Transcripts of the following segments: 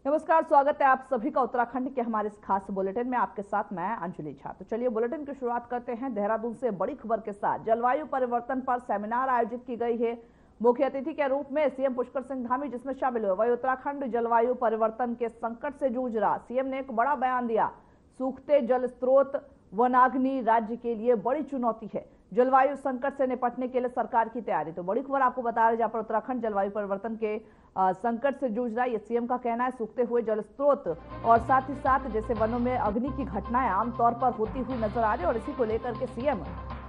नमस्कार, स्वागत है आप सभी का उत्तराखंड के हमारे इस खास बुलेटिन में। आपके साथ मैं अंजलि झा। तो चलिए बुलेटिन की शुरुआत करते हैं देहरादून से बड़ी खबर के साथ। जलवायु परिवर्तन पर सेमिनार आयोजित की गई है। मुख्य अतिथि के रूप में सीएम पुष्कर सिंह धामी जिसमें शामिल हुए। वही उत्तराखंड जलवायु परिवर्तन के संकट से जूझ रहा। सीएम ने एक बड़ा बयान दिया। सूखते जल स्रोत, वनाग्नि राज्य के लिए बड़ी चुनौती है। जलवायु संकट से निपटने के लिए सरकार की तैयारी। तो बड़ी खबर आपको बता रहे जहां पर उत्तराखंड जलवायु परिवर्तन के संकट से जूझ रहा है। ये सीएम का कहना है। सूखते हुए जल स्रोत और साथ ही साथ जैसे वनों में अग्नि की घटनाएं आमतौर पर होती हुई नजर आ रही है और इसी को लेकर के सीएम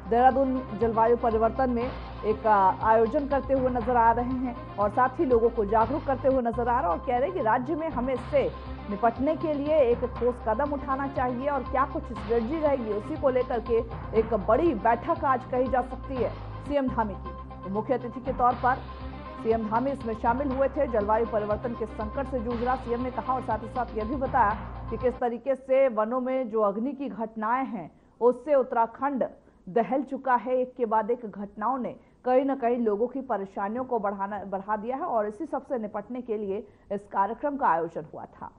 देहरादून जलवायु परिवर्तन में एक आयोजन करते हुए नजर आ रहे हैं और साथ ही लोगों को जागरूक करते हुए नजर आ रहे हैं और कह रहे हैं कि राज्य में हमें इससे निपटने के लिए एक ठोस कदम उठाना चाहिए और क्या कुछ स्ट्रेटजी रहेगी उसी को लेकर के एक बड़ी बैठक आज कही जा सकती है सीएम धामी की। तो मुख्य अतिथि के तौर पर सीएम धामी इसमें शामिल हुए थे। जलवायु परिवर्तन के संकट से जूझ रहा सीएम ने कहा और साथ ही साथ यह भी बताया कि किस तरीके से वनों में जो अग्नि की घटनाएं हैं उससे उत्तराखंड दहल चुका है। एक के बाद एक घटनाओं ने कहीं न कहीं लोगों की परेशानियों को बढ़ा दिया है और इसी सबसे निपटने के लिए इस कार्यक्रम का आयोजन हुआ था।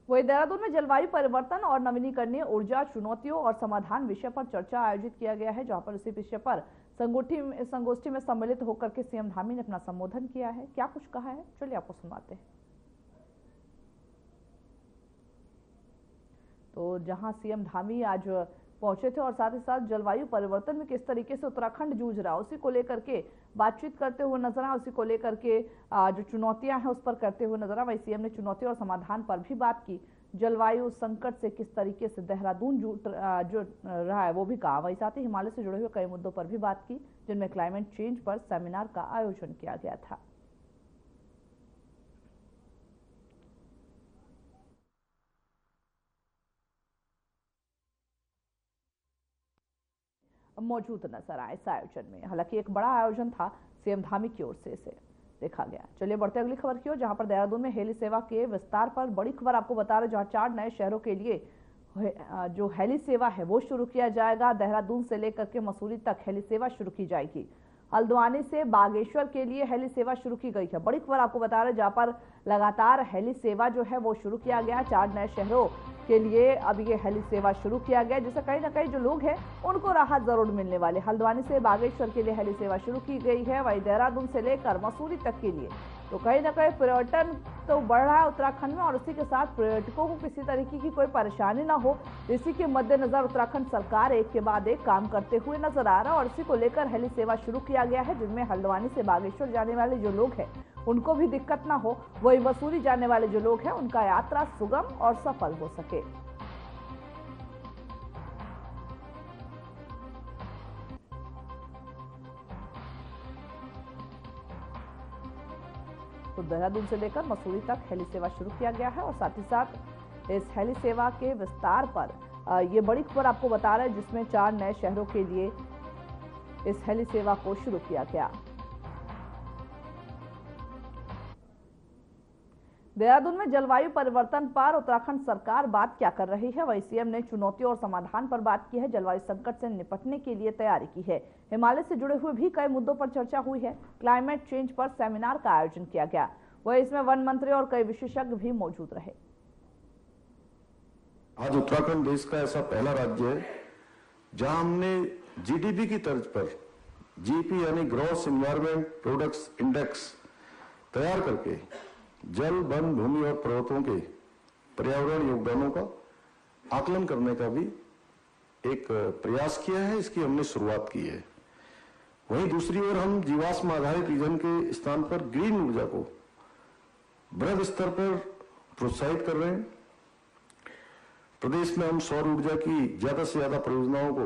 वही देहरादून में जलवायु परिवर्तन और नवीनीकरणीय ऊर्जा चुनौतियों और समाधान विषय पर चर्चा आयोजित किया गया है, जहां पर इसी विषय पर संगोष्ठी में सम्मिलित होकर के सीएम धामी ने अपना संबोधन किया है। क्या कुछ कहा है, चलिए आपको सुनाते हैं। तो जहां सीएम धामी आज पहुंचे थे और साथ ही साथ जलवायु परिवर्तन में किस तरीके से उत्तराखंड जूझ रहा है उसी को लेकर के बातचीत करते हुए नजर आए, उसी को लेकर के जो चुनौतियां हैं उस पर करते हुए नजर आए। वही सीएम ने चुनौती और समाधान पर भी बात की। जलवायु संकट से किस तरीके से देहरादून जो रहा है वो भी कहा। वही साथ ही हिमालय से जुड़े हुए कई मुद्दों पर भी बात की जिनमें क्लाइमेट चेंज पर सेमिनार का आयोजन किया गया था। मौजूद नजर आए इस आयोजन में। हालांकि एक बड़ा आयोजन था सीएम धामी की ओर से इसे देखा गया। चलिए बढ़ते अगली खबर की ओर, जहां पर देहरादून में हेली सेवा के विस्तार पर बड़ी खबर आपको बता रहे, जहां 4 नए शहरों के लिए जो हेली सेवा है वो शुरू किया जाएगा। देहरादून से लेकर के मसूरी तक हेली सेवा शुरू की जाएगी। हल्द्वानी से बागेश्वर के लिए हेली सेवा शुरू की गई है। बड़ी खबर आपको बता रहे जहां पर लगातार हेली सेवा जो है वो शुरू किया गया। 4 नए शहरों के लिए अब ये हेली सेवा शुरू किया गया, जिससे कहीं ना कहीं जो लोग हैं उनको राहत जरूर मिलने वाले। हल्द्वानी से बागेश्वर के लिए हेली सेवा शुरू की गई है। वहीं देहरादून से लेकर मसूरी तक के लिए तो कहीं ना कहीं पर्यटन तो बढ़ रहा है उत्तराखंड में और उसी के साथ पर्यटकों को किसी तरीके की कोई परेशानी ना हो, इसी के मद्देनजर उत्तराखंड सरकार एक के बाद एक काम करते हुए नजर आ रहा है और इसी को लेकर हेली सेवा शुरू किया गया है, जिनमें हल्द्वानी से बागेश्वर जाने वाले जो लोग हैं उनको भी दिक्कत ना हो, वही मसूरी जाने वाले जो लोग हैं उनका यात्रा सुगम और सफल हो सके। तो देहरादून से लेकर मसूरी तक हेली सेवा शुरू किया गया है और साथ ही साथ इस हेली सेवा के विस्तार पर ये बड़ी खबर आपको बता रहा है, जिसमें 4 नए शहरों के लिए इस हेली सेवा को शुरू किया गया। देहरादून में जलवायु परिवर्तन पर उत्तराखंड सरकार बात क्या कर रही है, वही सीएम ने चुनौतियों और समाधान पर बात की है। जलवायु संकट से निपटने के लिए तैयारी की है। हिमालय से जुड़े हुए भी कई मुद्दों पर चर्चा हुई है। क्लाइमेट चेंज पर सेमिनार का आयोजन किया गया। वही इसमें वन मंत्री और कई विशेषज्ञ भी मौजूद रहे। आज उत्तराखंड देश का ऐसा पहला राज्य है जहां हमने जीडीपी की तर्ज पर जीपी यानी ग्रॉस एनवायरमेंट प्रोडक्ट्स इंडेक्स तैयार करके जल, वन, भूमि और पर्वतों के पर्यावरण योगदानों का आकलन करने का भी एक प्रयास किया है। इसकी हमने शुरुआत की है। वहीं दूसरी ओर हम जीवाश्म आधारित ईंधन के स्थान पर ग्रीन ऊर्जा को बृहद स्तर पर प्रोत्साहित कर रहे हैं। प्रदेश में हम सौर ऊर्जा की ज्यादा से ज्यादा परियोजनाओं को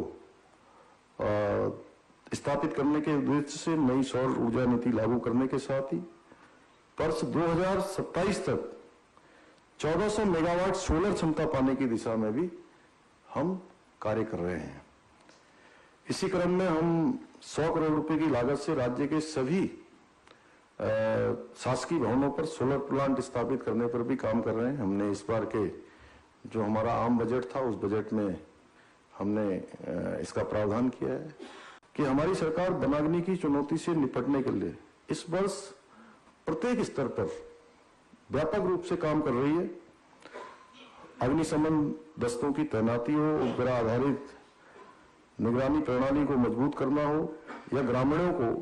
स्थापित करने के उद्देश्य से नई सौर ऊर्जा नीति लागू करने के साथ ही वर्ष 2027 तक 1400 मेगावाट सोलर क्षमता पाने की दिशा में भी हम कार्य कर रहे हैं। इसी क्रम में हम 100 करोड़ रुपए की लागत से राज्य के सभी शासकीय भवनों पर सोलर प्लांट स्थापित करने पर भी काम कर रहे हैं। हमने इस बार के जो हमारा आम बजट था उस बजट में हमने इसका प्रावधान किया है कि हमारी सरकार वनाग्नि की चुनौती से निपटने के लिए इस वर्ष प्रत्येक स्तर पर व्यापक रूप से काम कर रही है। अग्निशमन दस्तों की तैनाती हो, उपग्रह आधारित निगरानी प्रणाली को मजबूत करना हो या ग्रामीणों को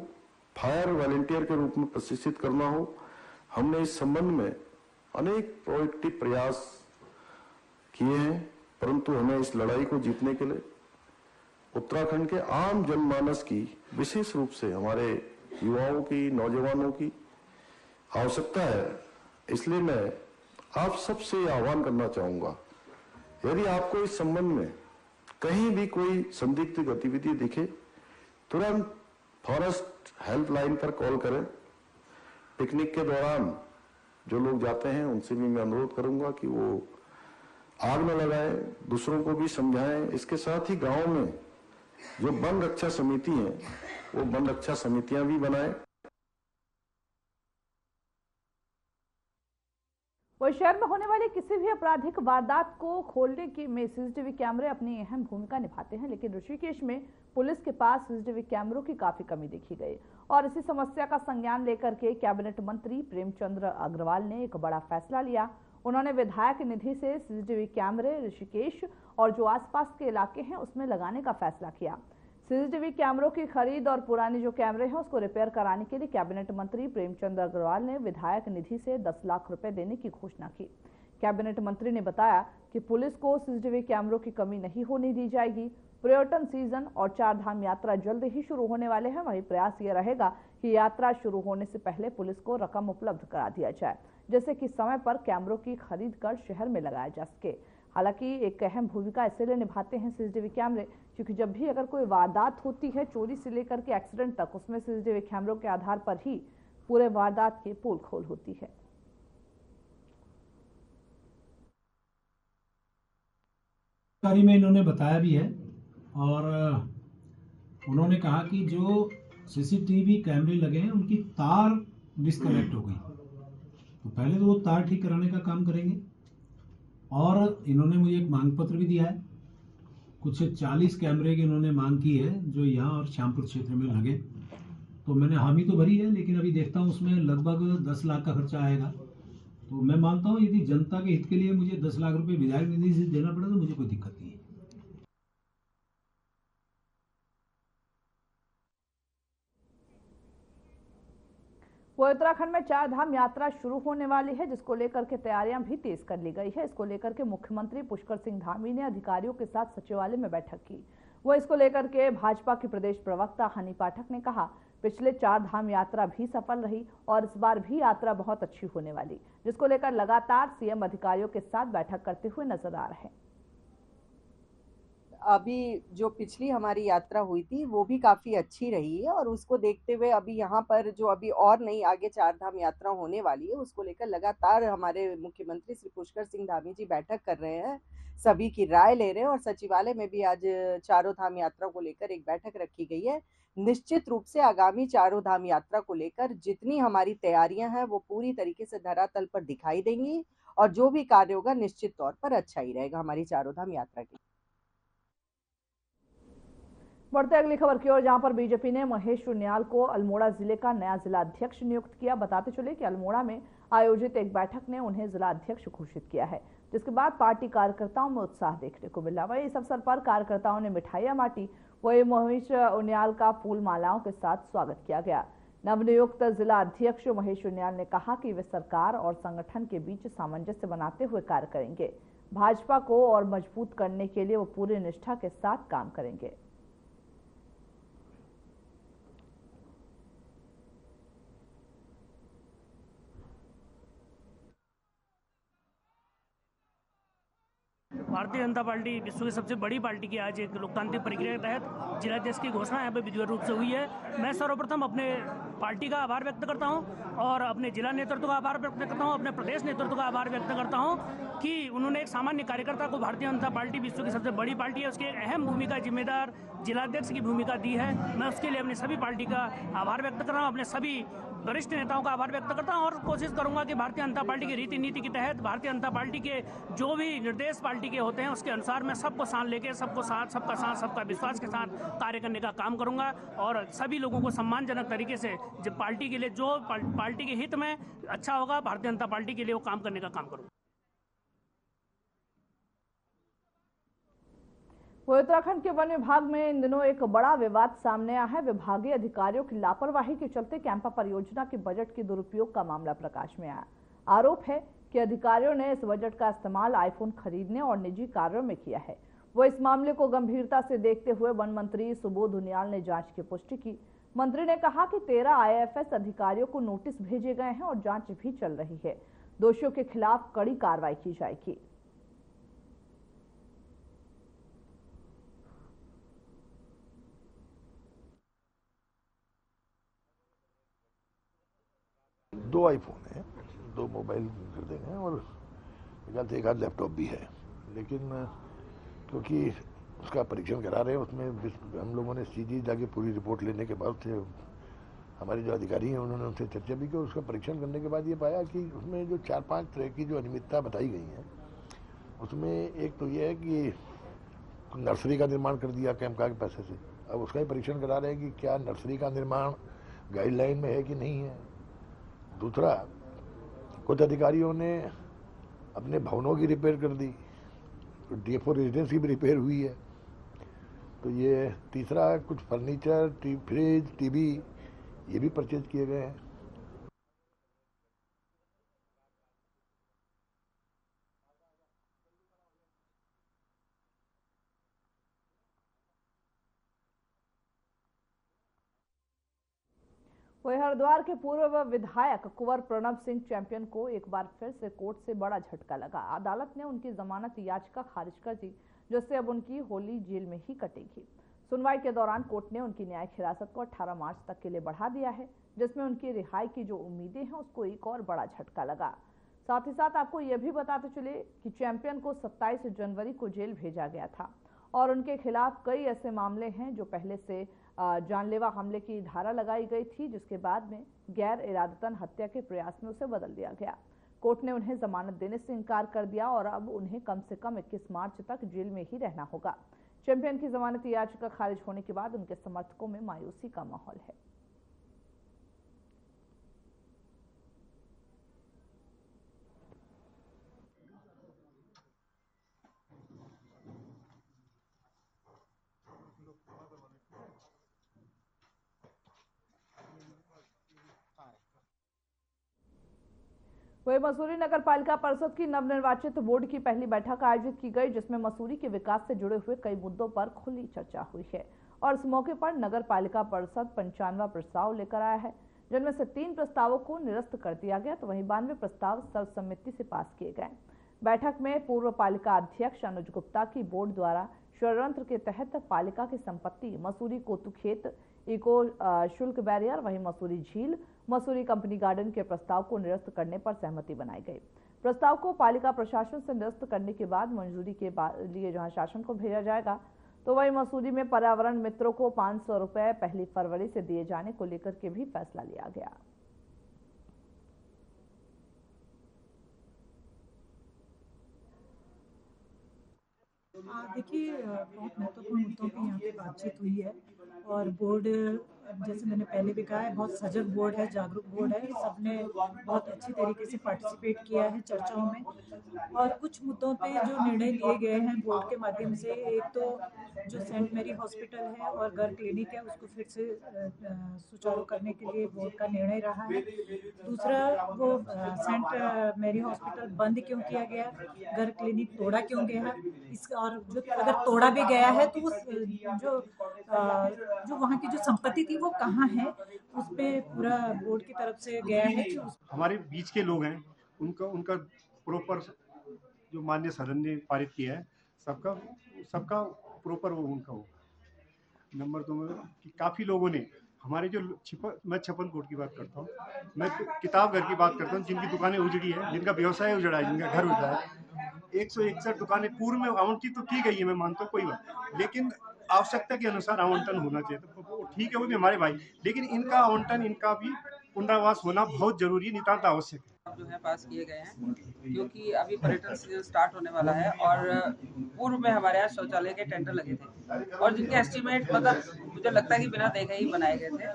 फायर वॉलंटियर के रूप में प्रशिक्षित करना हो, हमने इस संबंध में अनेक प्रोएक्टिव प्रयास किए हैं। परंतु हमें इस लड़ाई को जीतने के लिए उत्तराखंड के आम जनमानस की, विशेष रूप से हमारे युवाओं की, नौजवानों की आवश्यकता है। इसलिए मैं आप सबसे आह्वान करना चाहूंगा, यदि आपको इस संबंध में कहीं भी कोई संदिग्ध गतिविधि दिखे, तुरंत फॉरेस्ट हेल्पलाइन पर कॉल करें। पिकनिक के दौरान जो लोग जाते हैं उनसे भी मैं अनुरोध करूंगा कि वो आग न लगाएं, दूसरों को भी समझाएं। इसके साथ ही गांव में जो वन रक्षा समिति है वो वन रक्षा समितियां भी बनाएं। वह शहर में होने वाली किसी भी आपराधिक वारदात को खोलने की में सीसीटीवी कैमरे अपनी अहम भूमिका निभाते हैं, लेकिन ऋषिकेश में पुलिस के पास सीसीटीवी कैमरों की काफी कमी देखी गई और इसी समस्या का संज्ञान लेकर के कैबिनेट मंत्री प्रेमचंद अग्रवाल ने एक बड़ा फैसला लिया। उन्होंने विधायक निधि से सीसीटीवी कैमरे ऋषिकेश और जो आसपास के इलाके हैं उसमें लगाने का फैसला किया। सीसीटीवी कैमरों की खरीद और पुरानी जो कैमरे हैं उसको रिपेयर कराने के लिए कैबिनेट मंत्री प्रेमचंद अग्रवाल ने विधायक निधि से 10 लाख रुपए देने की घोषणा की। कैबिनेट मंत्री ने बताया कि पुलिस को सीसीटीवी कैमरों की कमी नहीं होने दी जाएगी। पर्यटन सीजन और 4 धाम यात्रा जल्द ही शुरू होने वाले हैं। वहीं प्रयास ये रहेगा कि यात्रा शुरू होने से पहले पुलिस को रकम उपलब्ध करा दिया जाए, जैसे कि समय पर कैमरों की खरीद कर शहर में लगाया जा सके। हालांकि एक अहम भूमिका इसलिए निभाते हैं सीसीटीवी कैमरे, क्योंकि जब भी अगर कोई वारदात होती है, चोरी से लेकर के एक्सीडेंट तक, उसमें सीसीटीवी कैमरों के आधार पर ही पूरे वारदात की पोल खोल होती है। में इन्होंने बताया भी है और उन्होंने कहा कि जो सीसीटीवी कैमरे लगे हैं उनकी तार डिस्कनेक्ट हो गई, तो पहले तो वो तार ठीक कराने का काम करेंगे। और इन्होंने मुझे एक मांग पत्र भी दिया है, कुछ 40 कैमरे की इन्होंने मांग की है जो यहाँ और श्यामपुर क्षेत्र में लगे। तो मैंने हामी तो भरी है, लेकिन अभी देखता हूँ उसमें लगभग 10 लाख का खर्चा आएगा। तो मैं मानता हूँ यदि जनता के हित के लिए मुझे 10 लाख रुपए विधायक निधि से देना पड़े तो मुझे कोई दिक्कत नहीं है। वो उत्तराखंड में 4 धाम यात्रा शुरू होने वाली है, जिसको लेकर के तैयारियां भी तेज कर ली गई है। इसको लेकर के मुख्यमंत्री पुष्कर सिंह धामी ने अधिकारियों के साथ सचिवालय में बैठक की। वो इसको लेकर के भाजपा की प्रदेश प्रवक्ता हनी पाठक ने कहा, पिछले 4 धाम यात्रा भी सफल रही और इस बार भी यात्रा बहुत अच्छी होने वाली, जिसको लेकर लगातार सीएम अधिकारियों के साथ बैठक करते हुए नजर आ रहे हैं। अभी जो पिछली हमारी यात्रा हुई थी वो भी काफी अच्छी रही है और उसको देखते हुए अभी यहाँ पर जो अभी और नई आगे 4 धाम यात्रा होने वाली है उसको लेकर लगातार हमारे मुख्यमंत्री श्री पुष्कर सिंह धामी जी बैठक कर रहे हैं, सभी की राय ले रहे हैं और सचिवालय में भी आज 4 धाम यात्रा को लेकर एक बैठक रखी गई है। निश्चित रूप से आगामी 4 धाम यात्रा को लेकर जितनी हमारी तैयारियां हैं वो पूरी तरीके से धरातल पर दिखाई देंगी और जो भी कार्य होगा निश्चित तौर पर अच्छा ही रहेगा हमारी 4 धाम यात्रा की। बढ़ते अगली खबर की ओर, जहां पर बीजेपी ने महेश उनियाल को अल्मोड़ा जिले का नया जिला अध्यक्ष नियुक्त किया। बताते चले कि अल्मोड़ा में आयोजित एक बैठक ने उन्हें जिला अध्यक्ष घोषित किया है, जिसके बाद पार्टी कार्यकर्ताओं में उत्साह देखने को मिला। वहीं इस अवसर पर कार्यकर्ताओं ने मिठाइयां बांटी। वही महेश उनियाल का फूल मालाओं के साथ स्वागत किया गया। नवनियुक्त जिला अध्यक्ष महेश उनियाल ने कहा कि वे सरकार और संगठन के बीच सामंजस्य बनाते हुए कार्य करेंगे। भाजपा को और मजबूत करने के लिए वो पूरी निष्ठा के साथ काम करेंगे। भारतीय जनता पार्टी विश्व की सबसे बड़ी पार्टी की आज एक लोकतांत्रिक प्रक्रिया के तहत जिलाध्यक्ष की घोषणा यहाँ पे विधिवत रूप से हुई है। मैं सर्वप्रथम अपने पार्टी का आभार व्यक्त करता हूँ और अपने जिला नेतृत्व का आभार व्यक्त करता हूँ, अपने प्रदेश नेतृत्व का आभार व्यक्त करता हूँ कि उन्होंने एक सामान्य कार्यकर्ता को भारतीय जनता पार्टी विश्व की सबसे बड़ी पार्टी है उसकी एक अहम भूमिका जिम्मेदार जिलाध्यक्ष की भूमिका दी है। मैं उसके लिए अपनी सभी पार्टी का आभार व्यक्त कर रहा हूँ, अपने सभी वरिष्ठ नेताओं का आभार व्यक्त करता हूं और कोशिश करूंगा कि भारतीय जनता पार्टी की रीति नीति के तहत भारतीय जनता पार्टी के जो भी निर्देश पार्टी के होते हैं उसके अनुसार मैं सबको साथ लेके सबका विश्वास के साथ कार्य करने का काम करूंगा और सभी लोगों को सम्मानजनक तरीके से जब पार्टी के लिए जो पार्टी के हित में अच्छा होगा भारतीय जनता पार्टी के लिए वो काम करने का काम करूंगा। वहीं उत्तराखंड के वन विभाग में इन दिनों एक बड़ा विवाद सामने आया है। विभागीय अधिकारियों की लापरवाही के चलते कैंपा परियोजना के बजट के दुरुपयोग का मामला प्रकाश में आया। आरोप है कि अधिकारियों ने इस बजट का इस्तेमाल आईफोन खरीदने और निजी कार्यों में किया है। वो इस मामले को गंभीरता से देखते हुए वन मंत्री सुबोध उनियाल ने जांच की पुष्टि की। मंत्री ने कहा कि 13 IAFS अधिकारियों को नोटिस भेजे गए हैं और जांच भी चल रही है। दोषियों के खिलाफ कड़ी कार्रवाई की जाएगी। दो आईफोन है, 2 मोबाइल खरीदे हैं और एक आध लैपटॉप भी है, लेकिन क्योंकि उसका परीक्षण करा रहे हैं उसमें हम लोगों ने सीधी जाके पूरी रिपोर्ट लेने के बाद से हमारे जो अधिकारी हैं उन्होंने उनसे चर्चा भी की। उसका परीक्षण करने के बाद ये पाया कि उसमें जो 4-5 तरह की जो अनियमितता बताई गई हैं उसमें एक तो ये है कि नर्सरी का निर्माण कर दिया कैंपा के पैसे से। अब उसका ही परीक्षण करा रहे हैं कि क्या नर्सरी का निर्माण गाइडलाइन में है कि नहीं है। दूसरा, कुछ अधिकारियों ने अपने भवनों की रिपेयर कर दी, DFO रेजिडेंसी भी रिपेयर हुई है। तो ये तीसरा, कुछ फर्नीचर, फ्रिज, टीवी ये भी परचेज किए गए हैं। वहीं हरिद्वार के पूर्व विधायक कुंवर प्रणव सिंह चैंपियन को एक बार फिर से कोर्ट से बड़ा झटका लगा। अदालत ने उनकी जमानत याचिका खारिज कर दी, जिससे अब उनकी होली जेल में ही कटेगी। सुनवाई के दौरान कोर्ट ने उनकी न्यायिक हिरासत को 18 मार्च तक के लिए बढ़ा दिया है, जिसमें उनकी रिहाई की जो उम्मीदें हैं उसको एक और बड़ा झटका लगा। साथ ही साथ आपको यह भी बताते चले कि चैंपियन को 27 जनवरी को जेल भेजा गया था और उनके खिलाफ कई ऐसे मामले हैं जो पहले से जानलेवा हमले की धारा लगाई गई थी, जिसके बाद में गैर इरादतन हत्या के प्रयास में उसे बदल दिया गया। कोर्ट ने उन्हें जमानत देने से इनकार कर दिया और अब उन्हें कम से कम 21 मार्च तक जेल में ही रहना होगा। चैंपियन की जमानत याचिका खारिज होने के बाद उनके समर्थकों में मायूसी का माहौल है। वही मसूरी नगर पालिका परिषद की नवनिर्वाचित बोर्ड की पहली बैठक आयोजित की गई, जिसमें मसूरी के विकास से जुड़े हुए कई मुद्दों पर खुली चर्चा हुई है। और इस मौके पर नगर पालिका परिषद 95 प्रस्ताव लेकर आया है, जिनमें से 3 प्रस्तावों को निरस्त कर दिया गया तो वहीं 92 प्रस्ताव सर्वसम्मति से पास किए गए। बैठक में पूर्व पालिका अध्यक्ष अनुज गुप्ता की बोर्ड द्वारा षड्यंत्र के तहत पालिका की संपत्ति मसूरी कोतुखेत इको शुल्क बैरियर, वहीं मसूरी झील, मसूरी कंपनी गार्डन के प्रस्ताव को निरस्त करने पर सहमति बनाई गई। प्रस्ताव को पालिका प्रशासन से निरस्त करने के बाद मंजूरी के लिए जहां शासन को भेजा जाएगा, तो वहीं मसूरी में पर्यावरण मित्रों को 500 रुपए 1 फरवरी से दिए जाने को लेकर के भी फैसला लिया गया। देखिए, बहुत महत्वपूर्ण मुद्दों पे यहाँ पे बातचीत हुई है और बोर्ड, जैसे मैंने पहले भी कहा है, बहुत सजग बोर्ड है, जागरूक बोर्ड है। सबने बहुत अच्छी तरीके से पार्टिसिपेट किया है चर्चाओं में और कुछ मुद्दों पे जो निर्णय लिए गए हैं बोर्ड के माध्यम से, एक तो जो सेंट मैरी हॉस्पिटल है और घर क्लिनिक है उसको फिर से सुचारू करने के लिए बोर्ड का निर्णय रहा है। दूसरा, वो सेंट मैरी हॉस्पिटल बंद क्यों किया गया, घर क्लिनिक तोड़ा क्यों गया, इसका, और जो अगर तोड़ा भी गया है तो जो वहाँ की जो संपत्ति थी वो कहाँ है, उस पे पूरा बोर्ड की तरफ से गया है कि हमारे बीच के लोग हैं उनका प्रॉपर जो माननीय सदन ने पारित किया है, सबका प्रॉपर वो उनका हो। नंबर 2 में कि काफ़ी लोगों ने हमारे जो मैं 56 कोट की बात करता हूँ, मैं किताब घर की बात करता हूँ, जिनकी दुकानें उजड़ी है, जिनका व्यवसाय उजड़ा है, जिनका घर उजड़ा है। 161 दुकानें पूर्व में आवंटित तो की गई है, मैं मानता हूँ, कोई बात, लेकिन आवश्यकता के अनुसार आवंटन होना चाहिए। तो ठीक है, वो भी हमारे भाई, लेकिन इनका आवंटन, इनका भी पुनरावास होना बहुत जरूरी, नितांत आवश्यक है। जो है पास किए गए हैं, क्योंकि अभी पर्यटन सीजन स्टार्ट होने वाला है और पूर्व में हमारे यहाँ शौचालय के टेंडर लगे थे और जिनके एस्टीमेट मतलब मुझे लगता है कि बिना देखे ही बनाए गए थे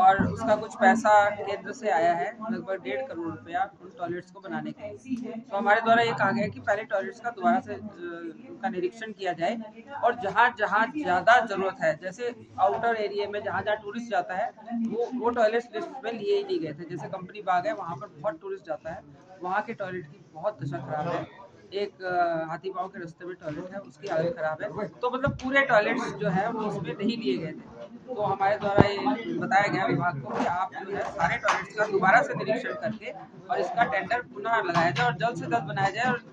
और उसका कुछ पैसा केंद्र से आया है, लगभग 1.5 करोड़ रुपया उन टॉयलेट्स को बनाने के लिए। तो हमारे द्वारा ये कहा गया है कि पहले टॉयलेट्स का दोबारा से उनका निरीक्षण किया जाए और जहाँ जहाँ ज्यादा जरूरत है, जैसे आउटर एरिया में जहाँ जहाँ टूरिस्ट जाता है वो टॉयलेट्स लिस्ट में लिए ही नहीं गए थे। जैसे कंपनी बाग है, वहाँ पर बहुत टूरिस्ट जाता है, वहाँ के टॉयलेट की बहुत दशा खराब है। एक हाथी पाँव के रास्ते में टॉयलेट है, उसकी हालत खराब है। तो मतलब पूरे टॉयलेट्स जो है वो उसमें नहीं लिए गए थे। तो हमारे द्वारा ये बताया गया विभाग को कि आप जो है सारे टॉयलेट्स का दोबारा से निरीक्षण करके और इसका टेंडर पुनः लगाया जाए और जल्द से जल्द बनाया जाए। और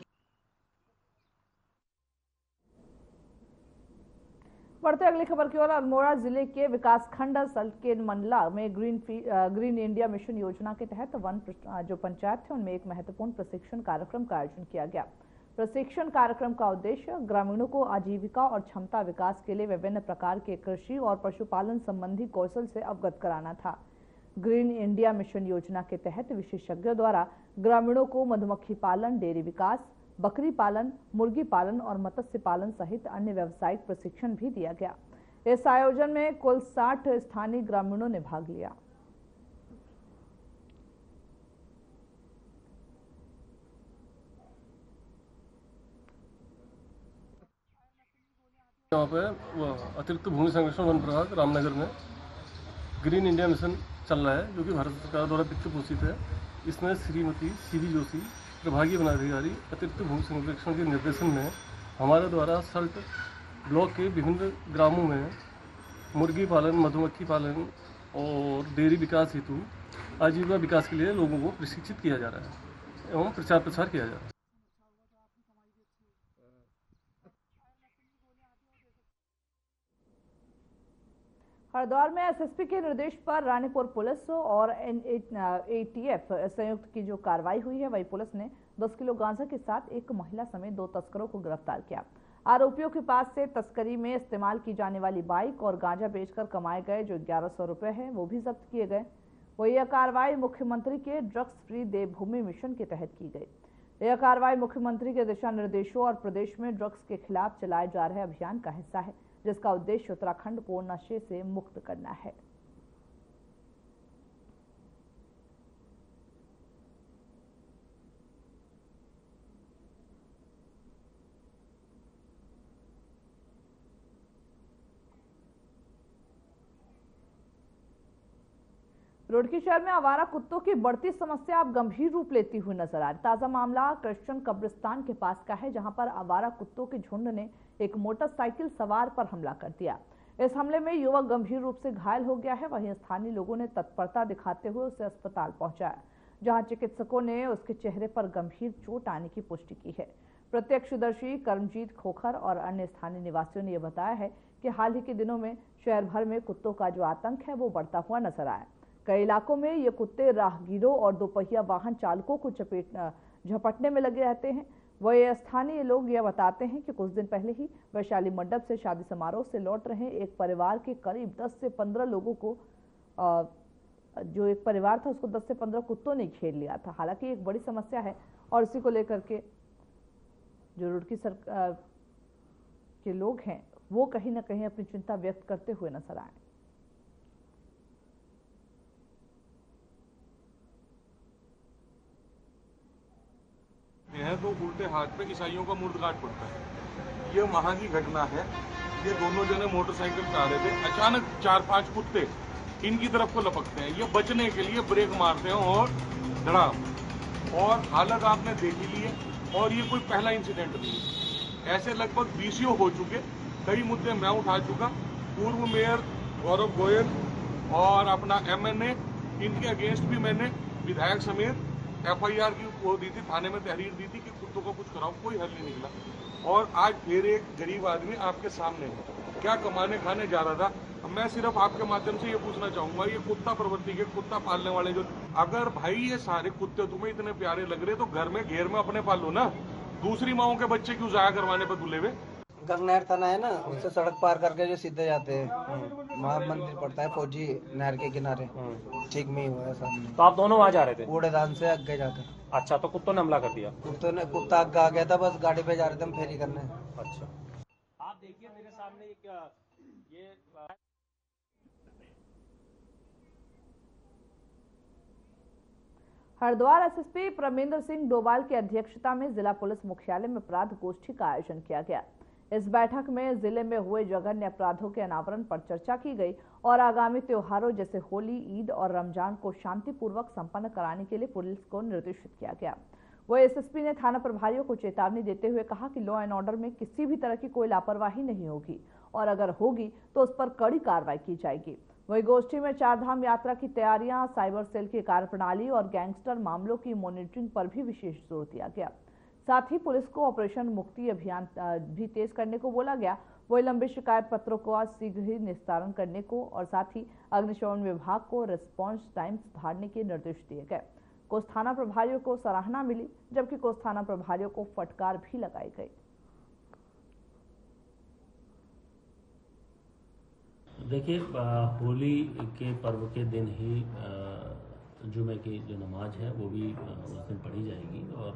बढ़ते अगली खबर की ओर। अल्मोड़ा जिले के विकासखंड सल्केन मंडला में ग्रीन इंडिया मिशन योजना के तहत जो पंचायत थे उनमें एक महत्वपूर्ण प्रशिक्षण कार्यक्रम का आयोजन किया गया। प्रशिक्षण कार्यक्रम का उद्देश्य ग्रामीणों को आजीविका और क्षमता विकास के लिए विभिन्न प्रकार के कृषि और पशुपालन संबंधी कौशल से अवगत कराना था। ग्रीन इंडिया मिशन योजना के तहत विशेषज्ञों द्वारा ग्रामीणों को मधुमक्खी पालन, डेयरी विकास, बकरी पालन, मुर्गी पालन और मत्स्य पालन सहित अन्य व्यावसायिक प्रशिक्षण भी दिया गया। इस आयोजन में कुल 60 स्थानीय ग्रामीणों ने भाग लिया। यहाँ पे अतिरिक्त भूमि संरक्षण वन प्रभाग रामनगर में ग्रीन इंडिया मिशन चल रहा है, जो कि भारत सरकार द्वारा वित्त पोषित है। इसमें श्रीमती सीवी जोशी प्रभागीय वनाधिकारी अतिरिक्त भूमि संरक्षण के निर्देशन में हमारे द्वारा सल्ट ब्लॉक के विभिन्न ग्रामों में मुर्गी पालन, मधुमक्खी पालन और डेयरी विकास हेतु आजीविका विकास के लिए लोगों को प्रशिक्षित किया जा रहा है एवं प्रचार प्रसार किया जा रहा है। हरिद्वार में एसएसपी के निर्देश पर रानीपुर पुलिस और एटीएफ संयुक्त की जो कार्रवाई हुई है, वही पुलिस ने 10 किलो गांजा के साथ एक महिला समेत 2 तस्करों को गिरफ्तार किया। आरोपियों के पास से तस्करी में इस्तेमाल की जाने वाली बाइक और गांजा बेचकर कमाए गए जो 1100 रुपए है वो भी जब्त किए गए। वही यह कार्रवाई मुख्यमंत्री के ड्रग्स फ्री देवभूमि मिशन के तहत की गई। यह कार्रवाई मुख्यमंत्री के दिशा निर्देशों और प्रदेश में ड्रग्स के खिलाफ चलाए जा रहे अभियान का हिस्सा है, जिसका उद्देश्य उत्तराखंड को नशे से मुक्त करना है। रुड़की शहर में आवारा कुत्तों की बढ़ती समस्या अब गंभीर रूप लेती हुई नजर आ रही। ताजा मामला क्रिश्चियन कब्रिस्तान के पास का है, जहां पर आवारा कुत्तों के झुंड ने एक मोटरसाइकिल सवार पर हमला कर दिया। इस हमले में युवक गंभीर रूप से घायल हो गया है। वहीं स्थानीय लोगों ने तत्परता दिखाते हुए उसे अस्पताल पहुंचाया, जहां चिकित्सकों ने उसके चेहरे पर गंभीर चोट आने की पुष्टि की है। प्रत्यक्षदर्शी कर्मजीत खोखर और अन्य स्थानीय निवासियों ने यह बताया है कि हाल ही के दिनों में शहर भर में कुत्तों का जो आतंक है वो बढ़ता हुआ नजर आया। कई इलाकों में ये कुत्ते राहगीरों और दोपहिया वाहन चालकों को झपटने में लगे रहते हैं। वह स्थानीय लोग यह बताते हैं कि कुछ दिन पहले ही वैशाली मंडप से शादी समारोह से लौट रहे एक परिवार के करीब 10 से 15 लोगों को जो एक परिवार था उसको 10 से 15 कुत्तों ने घेर लिया था। हालांकि एक बड़ी समस्या है और इसी को लेकर के जो रुड़की के लोग हैं वो कहीं ना कहीं अपनी चिंता व्यक्त करते हुए नजर आए। है तो उल्टे हाथ पे ईसाइयों का मूर्त काट पड़ता है। ये वहां की घटना है। ये दोनों जने मोटरसाइकिल से आ रहे थे, अचानक 4-5 कुत्ते इनकी तरफ को लपकते हैं। ये बचने के लिए ब्रेक मारते हैं और धड़ाम, और हालत आपने देख ही ली है। और ये कोई पहला इंसिडेंट नहीं है, ऐसे लगभग 20 हो चुके। कई मुद्दे मैं उठा चुका, पूर्व मेयर गौरव गोयल और अपना MNA, इनके अगेंस्ट भी मैंने विधायक समेत FIR की वो दी थी, थाने में तहरीर दी थी कि कुत्तों को कुछ कराओ, कोई हल नहीं निकला। और आज फिर एक गरीब आदमी आपके सामने है, क्या कमाने खाने जा रहा था। मैं सिर्फ आपके माध्यम से ये पूछना चाहूंगा, ये कुत्ता प्रवृत्ति के कुत्ता पालने वाले जो, अगर भाई ये सारे कुत्ते तुम्हें इतने प्यारे लग रहे तो घर में घेर में अपने पालो ना, दूसरी माओं के बच्चे क्यों जाया करवाने पर तुले हुए। गंगनहर थाना है ना, उससे सड़क पार करके जो सीधे जाते हैं वहाँ मंदिर पड़ता है, फौजी नहर के किनारे ठीक में ही हुआ है सामने। तो आप दोनों वहाँ जा रहे थे? कूड़ेदान से आगे जाकर। अच्छा, तो कुत्तों ने हमला कर दिया? कुत्ता आगे आ गया था, बस गाड़ी पे जा रहे थे हम फेरी करने। अच्छा, आप देखिए मेरे सामने ये हरिद्वार एसएसपी प्रमेंद्र सिंह डोभाल की अध्यक्षता में जिला पुलिस मुख्यालय में अपराध गोष्ठी का आयोजन किया गया। इस बैठक में जिले में हुए जघन्य अपराधों के अनावरण पर चर्चा की गई और आगामी त्योहारों जैसे होली, ईद और रमजान को शांतिपूर्वक संपन्न कराने के लिए पुलिस को निर्देशित किया गया। वह एसएसपी ने थाना प्रभारियों को चेतावनी देते हुए कहा कि लॉ एंड ऑर्डर में किसी भी तरह की कोई लापरवाही नहीं होगी और अगर होगी तो उस पर कड़ी कार्रवाई की जाएगी। वही गोष्ठी में चारधाम यात्रा की तैयारियां, साइबर सेल की कार्यप्रणाली और गैंगस्टर मामलों की मॉनिटरिंग पर भी विशेष जोर दिया गया। साथ ही पुलिस को ऑपरेशन मुक्ति अभियान भी तेज करने को बोला गया। वही लंबे शिकायत पत्रों को आज शीघ्र ही निस्तारण करने को और साथ ही अग्निशमन विभाग को रिस्पॉन्स टाइम सुधारने के निर्देश दिए गए। कुछ थाना प्रभारियों को सराहना मिली जबकि कुछ थाना प्रभारियों को फटकार भी लगाई गई। देखिए, होली के पर्व के दिन ही जुमे की जो नमाज है वो भी उस दिन पढ़ी जाएगी और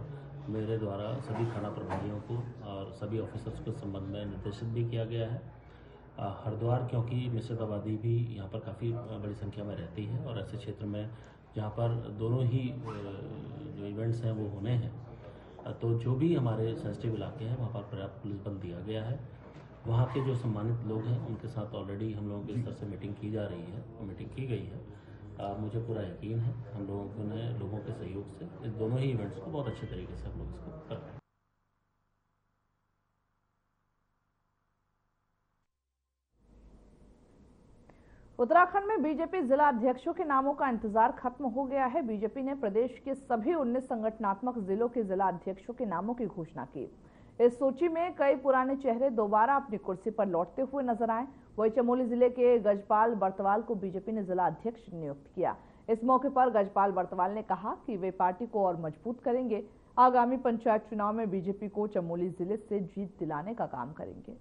मेरे द्वारा सभी थाना प्रभारियों को और सभी ऑफिसर्स को संबंध में निर्देशित भी किया गया है। हरिद्वार क्योंकि मिश्रित आबादी भी यहाँ पर काफ़ी बड़ी संख्या में रहती है और ऐसे क्षेत्र में जहाँ पर दोनों ही जो इवेंट्स हैं वो होने हैं, तो जो भी हमारे सेंसिटिव इलाके हैं वहाँ पर पर्याप्त पुलिस बल दिया गया है। वहाँ के जो सम्मानित लोग हैं उनके साथ ऑलरेडी हम लोगों के स्तर से मीटिंग की जा रही है, मीटिंग की गई है। मुझे पूरा यकीन है हम लोगों ने लोगों के सहयोग से इस दोनों ही इवेंट्स को बहुत अच्छे तरीके से हम लोग इसको कर रहे हैं। उत्तराखंड में बीजेपी जिला अध्यक्षों के नामों का इंतजार खत्म हो गया है। बीजेपी ने प्रदेश के सभी 19 संगठनात्मक जिलों के जिला अध्यक्षों के नामों की घोषणा की। इस सूची में कई पुराने चेहरे दोबारा अपनी कुर्सी पर लौटते हुए नजर आए। वही चमोली जिले के गजपाल बर्तवाल को बीजेपी ने जिला अध्यक्ष नियुक्त किया। इस मौके पर गजपाल बर्तवाल ने कहा कि वे पार्टी को और मजबूत करेंगे। आगामी पंचायत चुनाव में बीजेपी को चमोली जिले से जीत दिलाने का काम करेंगे।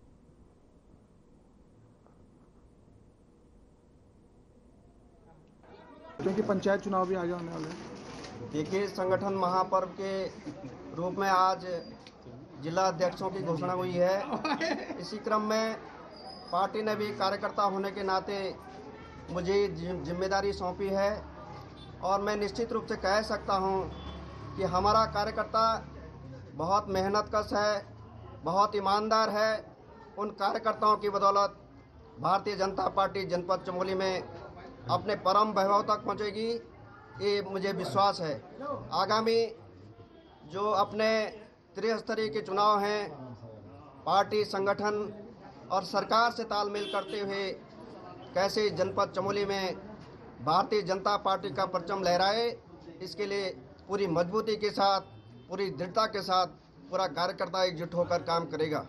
क्योंकि पंचायत चुनाव भी आगे होने वाले हैं। देखिए, संगठन महापर्व के रूप में आज जिला अध्यक्षों की घोषणा हुई है। इसी क्रम में पार्टी ने भी कार्यकर्ता होने के नाते मुझे जिम्मेदारी सौंपी है और मैं निश्चित रूप से कह सकता हूं कि हमारा कार्यकर्ता बहुत मेहनतकश है, बहुत ईमानदार है। उन कार्यकर्ताओं की बदौलत भारतीय जनता पार्टी जनपद चमोली में अपने परम वैभव तक पहुंचेगी, ये मुझे विश्वास है। आगामी जो अपने त्रिस्तरीय के चुनाव हैं, पार्टी, संगठन और सरकार से तालमेल करते हुए कैसे जनपद चमोली में भारतीय जनता पार्टी का परचम लहराए, इसके लिए पूरी मजबूती के साथ, पूरी दृढ़ता के साथ पूरा कार्यकर्ता एकजुट होकर काम करेगा।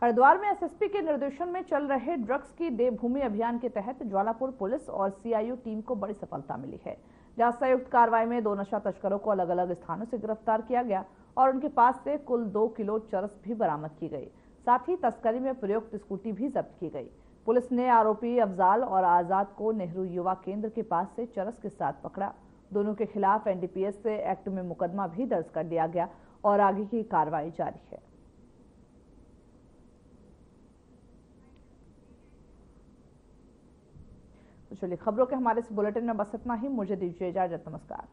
हरिद्वार में एसएसपी के निर्देशन में चल रहे ड्रग्स की देवभूमि अभियान के तहत ज्वालापुर पुलिस और सीआईयू टीम को बड़ी सफलता मिली है। जहां संयुक्त कार्रवाई में 2 नशा तस्करों को अलग अलग स्थानों से गिरफ्तार किया गया और उनके पास से कुल 2 किलो चरस भी बरामद की गई। साथ ही तस्करी में प्रयुक्त स्कूटी भी जब्त की गई। पुलिस ने आरोपी अफजाल और आजाद को नेहरू युवा केंद्र के पास से चरस के साथ पकड़ा। दोनों के खिलाफ एनडीपीएस से एक्ट में मुकदमा भी दर्ज कर दिया गया और आगे की कार्रवाई जारी है। तो चलिए, खबरों के हमारे इस बुलेटिन में बस इतना ही। मुझे दीजिए इजाजत। नमस्कार।